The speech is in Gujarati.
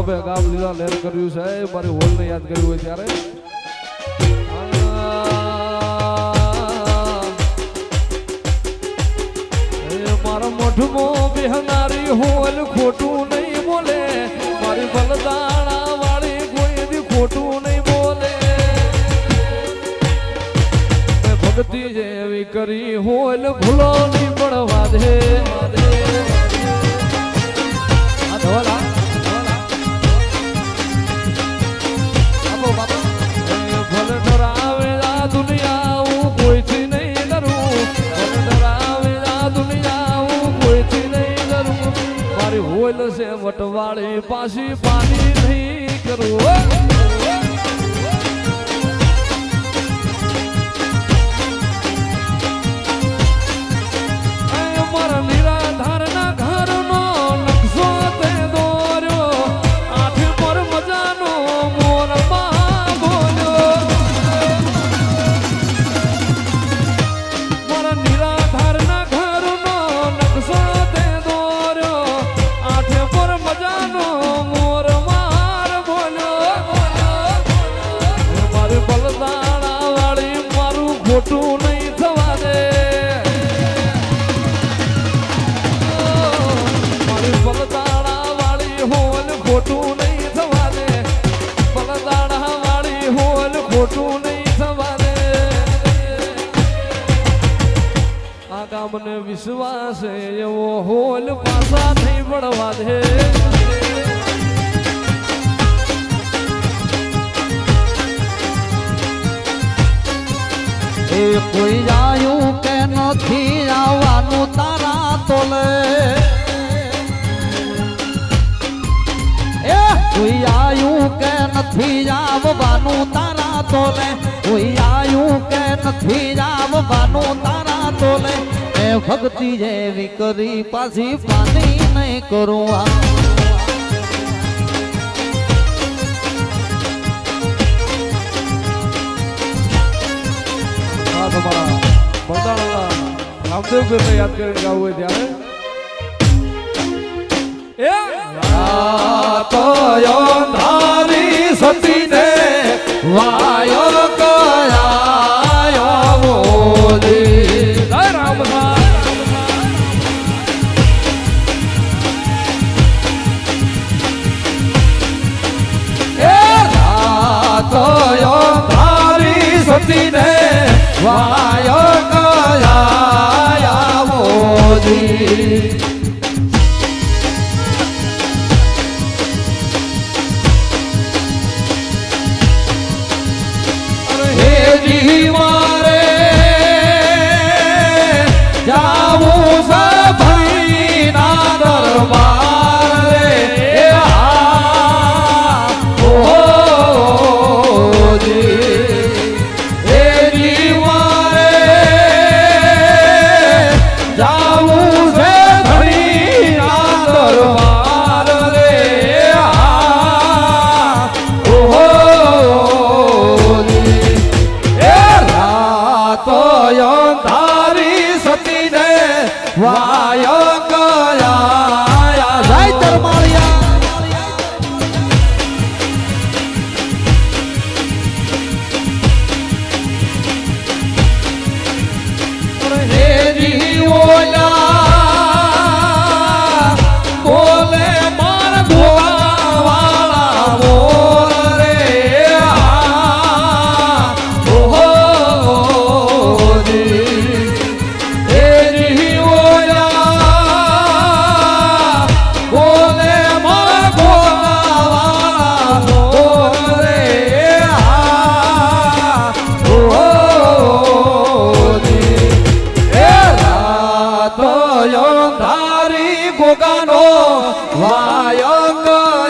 સાહેબે ગામ લીલા લહેર કર્યું છે મારી હોલને યાદ કર્યું હોય ત્યારે મારા મોઢમાં બેહનારી હોલ ખોટું નહીં બોલે મારી બલદાણા વાળી કોઈ દી ખોટું નહીં બોલે ભક્તિ જેવી કરી હોલ ભૂલો નહીં પડવા દે ભલે ડરાવે આ દુનિયા હું કોઈથી નહીં ડરું ભલે ડરાવે આ દુનિયા હું કોઈથી નહીં ડરું મારી હોલ છે વટવાળી પાછી પાણી નહીં કરું ખોટું નહીં થવા દે મારી બલદાણા વાળી હોલ ખોટું નહીં થવા દે બલદાણા વાળી હોલ ખોટું નહીં થવા દે આ ગામને વિશ્વાસ એવો હોલ પાછા નહીં પડવા દે કોઈ આયું કે નથી આવવાનું તારા તોલે કોઈ આયું કે નથી આવવાનું તારા તોલે કોઈ આયું કે નથી આવવાનું તારા તોલે એ ભક્તિ જેવી કરી પાછી પાણી નહીં કરું તમારા બલદાણા રામદેવભાઈને યાદ કરીને ગાવું હોય ત્યારે તો ધારી સતીને વાયો કયા મોદી જય રામ તો ધારી સતીને વાયો કયા મોદી હેજી મારે જાવું સભી ના દરબાર રે વાયો કયા જય તરમાળિયા હેજી ઓલા બોલે માર ધોવાવાળા મોર રે ઓહો ધારી ગોગાનો વાયંગ